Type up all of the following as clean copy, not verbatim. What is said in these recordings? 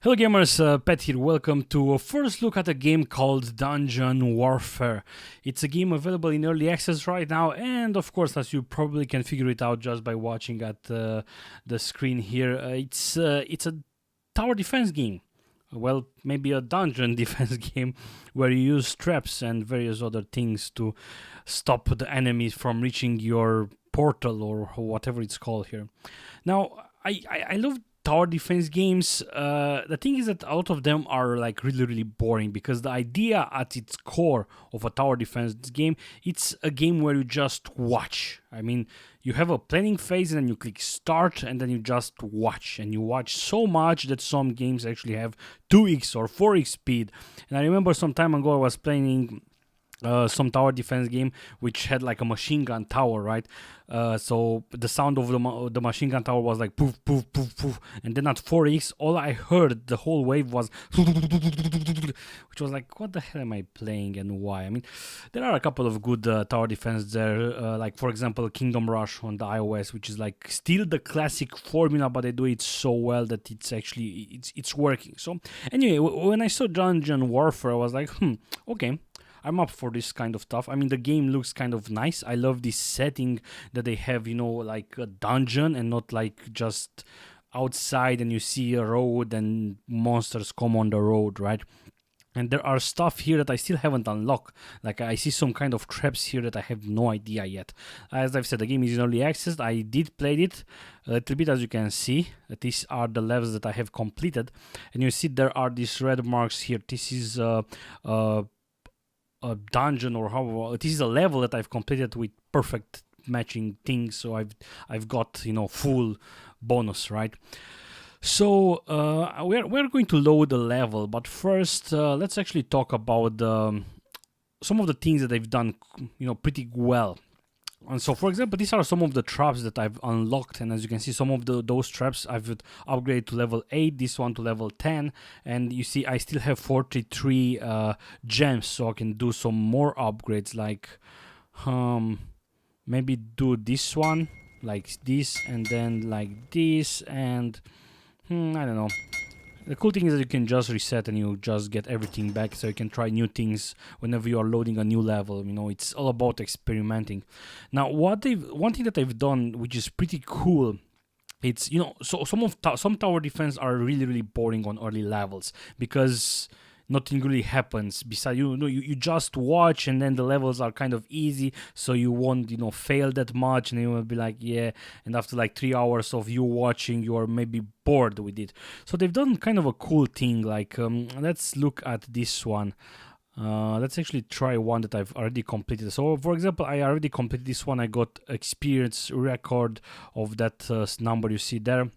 Hello gamers, Pet here. Welcome to a first look at a game called Dungeon Warfare. It's a game available in early access right now, and of course, as you probably can figure it out just by watching at the screen here, it's a tower defense game. Well, maybe a dungeon defense game where you use traps and various other things to stop the enemies from reaching your portal or whatever it's called here. Now, I love tower defense games. The thing is that a lot of them are like really boring because the idea at its core of a tower defense game, it's a game where you just watch. I mean, you have a planning phase and then you click start and then you just watch, and you watch so much that some games actually have 2x or 4x speed. And I remember some time ago I was playing some tower defense game which had like a machine gun tower, right? So the sound of the machine gun tower was like poof poof poof poof, and then at 4x all I heard the whole wave was which was like, what the hell am I playing and why? I mean, there are a couple of good tower defense there, like for example Kingdom Rush on the iOS, which is like still the classic formula, but they do it so well that it's actually it's working. So anyway, when I saw Dungeon Warfare I was like, okay, I'm up for this kind of stuff. I mean, the game looks kind of nice. I love this setting that they have, you know, like a dungeon and not like just outside and you see a road and monsters come on the road, right? And there are stuff here that I still haven't unlocked. Like I see some kind of traps here that I have no idea yet. As I've said, the game is in early access. I did play it a little bit, as you can see. These are the levels that I have completed. And you see there are these red marks here. This is a dungeon, or how it is a level that I've completed with perfect matching things, so I've got, you know, full bonus, right? So we're going to load the level, but first let's actually talk about some of the things that they've done, you know, pretty well. And so, for example, these are some of the traps that I've unlocked, and as you can see, some of those traps I've upgraded to level 8, this one to level 10, and you see I still have 43 gems, so I can do some more upgrades, like maybe do this one, like this, and then like this, and I don't know. The cool thing is that you can just reset and you just get everything back, so you can try new things whenever you are loading a new level. You know, it's all about experimenting. Now, one thing that they've done, which is pretty cool, it's, you know, so some tower defense are really boring on early levels because nothing really happens besides, you know, you just watch, and then the levels are kind of easy, so you won't, you know, fail that much, and you will be like, yeah, and after like 3 hours of you watching, you are maybe bored with it. So they've done kind of a cool thing, like let's look at this one. Let's actually try one that I've already completed. So for example, I already completed this one. I got experience record of that number you see there.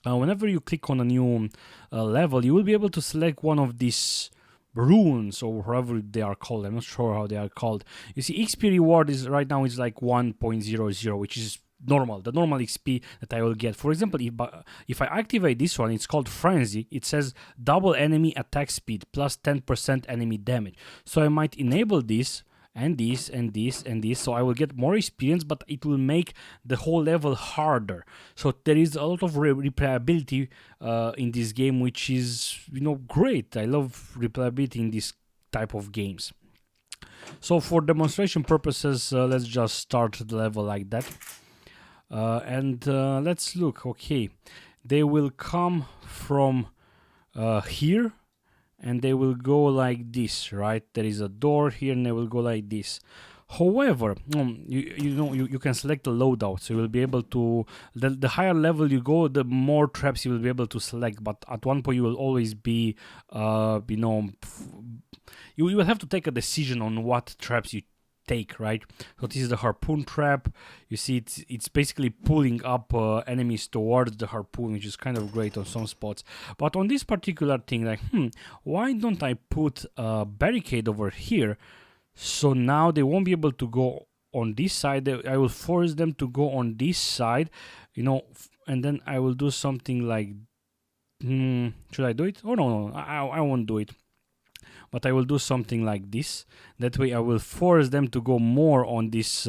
Whenever you click on a new level, you will be able to select one of these runes, or however they are called. I'm not sure how they are called. You see, XP reward is right now is like 1.00, which is normal, the normal XP that I will get. For example, if I activate this one, it's called Frenzy. It says double enemy attack speed plus 10% enemy damage. So I might enable this and this and this and this, so I will get more experience, but it will make the whole level harder. So there is a lot of replayability in this game, which is, you know, great. I love replayability in this type of games. So for demonstration purposes, let's just start the level like that, and let's look. Okay, they will come from here, and they will go like this, right? There is a door here, and they will go like this. However, you can select the loadout, so you will be able to, the higher level you go, the more traps you will be able to select, but at one point you will always be, you know, you will have to take a decision on what traps you take, right? So this is the harpoon trap. You see, it's basically pulling up enemies towards the harpoon, which is kind of great on some spots. But on this particular thing, like, why don't I put a barricade over here? So now they won't be able to go on this side. I will force them to go on this side, you know, and then I will do something like, should I do it? Oh, no, I won't do it. But I will do something like this. That way I will force them to go more on this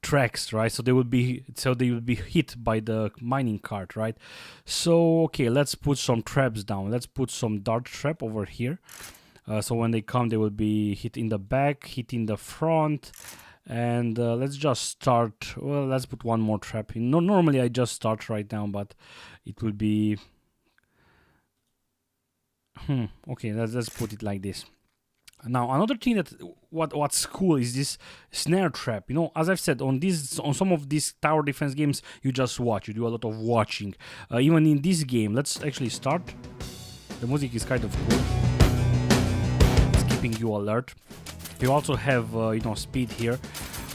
tracks, right? So they will be hit by the mining cart, right? So okay, let's put some traps down. Let's put some dart trap over here. So when they come, they will be hit in the back, hit in the front, and let's just start. Well, let's put one more trap in. No, normally I just start right now, but it will be. Okay, let's put it like this. Now another thing that what's cool is this snare trap. You know, as I've said, on some of these tower defense games, you just watch. You do a lot of watching. Even in this game, let's actually start. The music is kind of cool. It's keeping you alert. You also have speed here,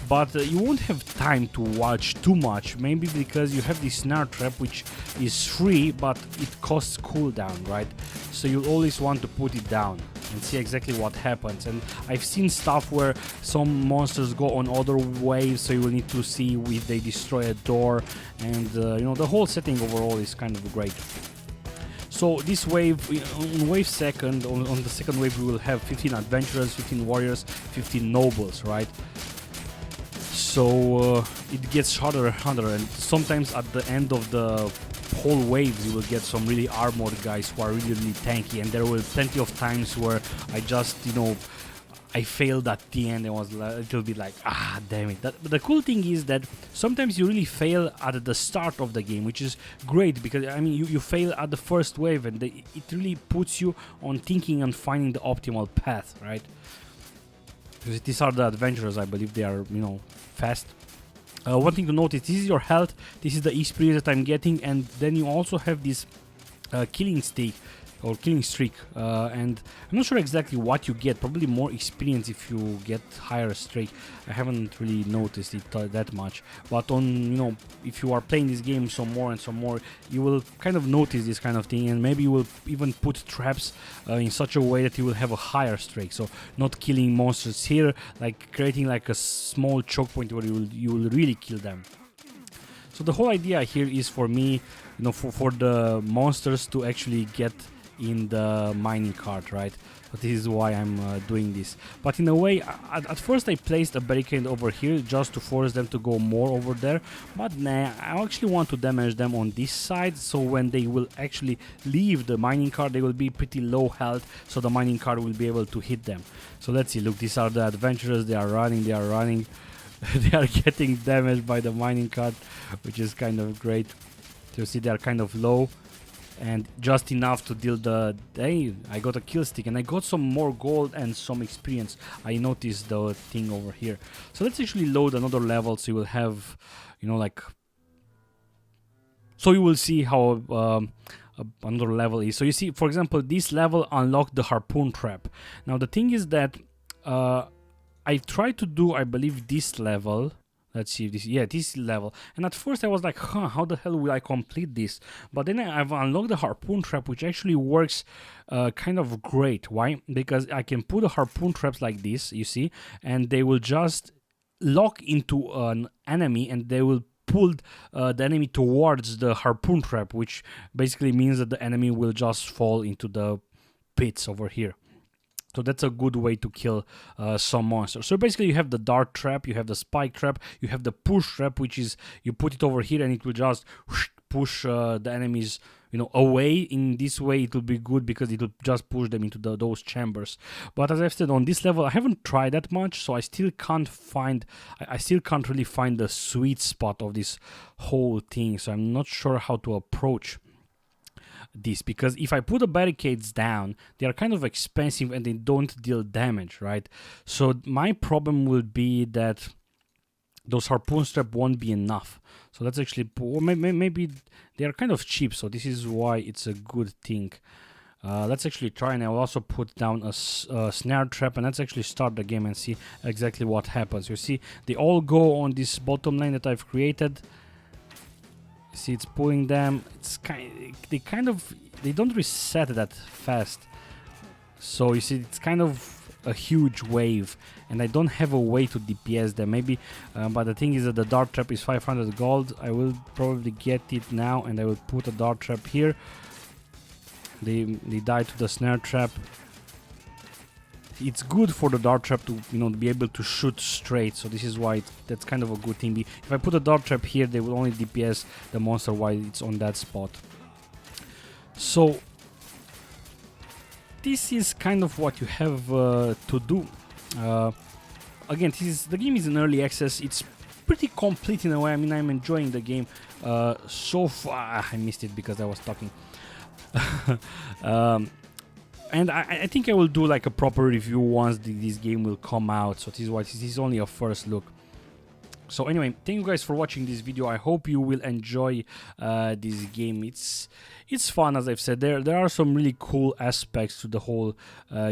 but you won't have time to watch too much. Maybe because you have this snare trap, which is free, but it costs cooldown, right? So you always want to put it down and see exactly what happens. And I've seen stuff where some monsters go on other waves, so you will need to see if they destroy a door, and the whole setting overall is kind of great. So this wave, on wave second, on the second wave, we will have 15 adventurers, 15 warriors, 15 nobles, right? So it gets harder and harder, and sometimes at the end of the whole waves you will get some really armored guys who are really tanky, and there were plenty of times where I just I failed at the end and was a little bit like, damn it. But the cool thing is that sometimes you really fail at the start of the game, which is great, because I mean you fail at the first wave, and it really puts you on thinking and finding the optimal path, right? Because these are the adventurers, I believe they are, fast. One thing to notice, this is your health, this is the experience that I'm getting, and then you also have this killing streak, and I'm not sure exactly what you get. Probably more experience if you get higher streak. I haven't really noticed it that much, but on if you are playing this game some more and some more, you will kind of notice this kind of thing, and maybe you will even put traps in such a way that you will have a higher streak. So not killing monsters here, like creating like a small choke point where you will really kill them. So the whole idea here is for me, for the monsters to actually get in the mining cart, right? But this is why I'm doing this. But in a way, at first I placed a barricade over here just to force them to go more over there, but nah, I actually want to damage them on this side, so when they will actually leave the mining cart, they will be pretty low health, so the mining cart will be able to hit them. So let's see, look, these are the adventurers. They are running they are getting damaged by the mining cart, which is kind of great. So you see they are kind of low, and just enough to deal the... Hey, I got a kill stick, and I got some more gold and some experience. I noticed the thing over here. So let's actually load another level, so you will have, so you will see how another level is. So you see, for example, this level unlocked the harpoon trap. Now the thing is that I tried to do, I believe, this level. Let's see if this level. And at first I was like, how the hell will I complete this? But then I've unlocked the harpoon trap, which actually works kind of great. Why? Because I can put the harpoon traps like this, you see, and they will just lock into an enemy, and they will pull the enemy towards the harpoon trap, which basically means that the enemy will just fall into the pits over here. So that's a good way to kill some monsters. So basically you have the dart trap, you have the spike trap, you have the push trap, which is you put it over here and it will just push the enemies away. In this way it will be good because it will just push them into those chambers. But as I've said, on this level I haven't tried that much, so I still can't really find the sweet spot of this whole thing. So I'm not sure how to approach this, because if I put the barricades down, they are kind of expensive and they don't deal damage, right? So my problem will be that those harpoon strap won't be enough. So let's actually maybe they are kind of cheap, so this is why it's a good thing. Let's actually try, and I'll also put down a snare trap, and let's actually start the game and see exactly what happens. You see, they all go on this bottom lane that I've created. See, it's pulling them. It's they don't reset that fast. So you see, it's kind of a huge wave, and I don't have a way to DPS them. Maybe, but the thing is that the dart trap is 500 gold. I will probably get it now, and I will put a dart trap here. They die to the snare trap. it's good for the dart trap to, you know, be able to shoot straight. So this is why that's kind of a good thing. If I put a dart trap here, they will only DPS the monster while it's on that spot. So this is kind of what you have to do. Again, the game is in early access. It's pretty complete in a way. I mean, I'm enjoying the game so far. I missed it because I was talking. And I think I will do like a proper review once this game will come out. So this is why this is only a first look. So anyway, thank you guys for watching this video. I hope you will enjoy this game. It's fun, as I've said. There are some really cool aspects to the whole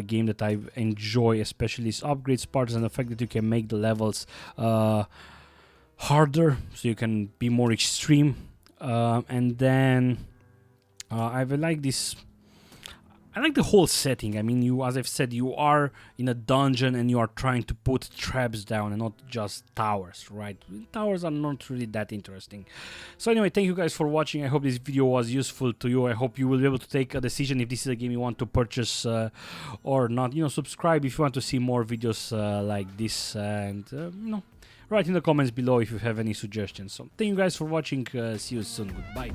game that I enjoy, especially this upgrades part and the fact that you can make the levels harder, so you can be more extreme. And then I like this. I like the whole setting. I mean, as I've said, you are in a dungeon and you are trying to put traps down and not just towers, right? Towers are not really that interesting. So anyway, thank you guys for watching. I hope this video was useful to you. I hope you will be able to take a decision if this is a game you want to purchase or not. You know, subscribe if you want to see more videos like this, and you know, write in the comments below if you have any suggestions. So thank you guys for watching. See you soon. Goodbye.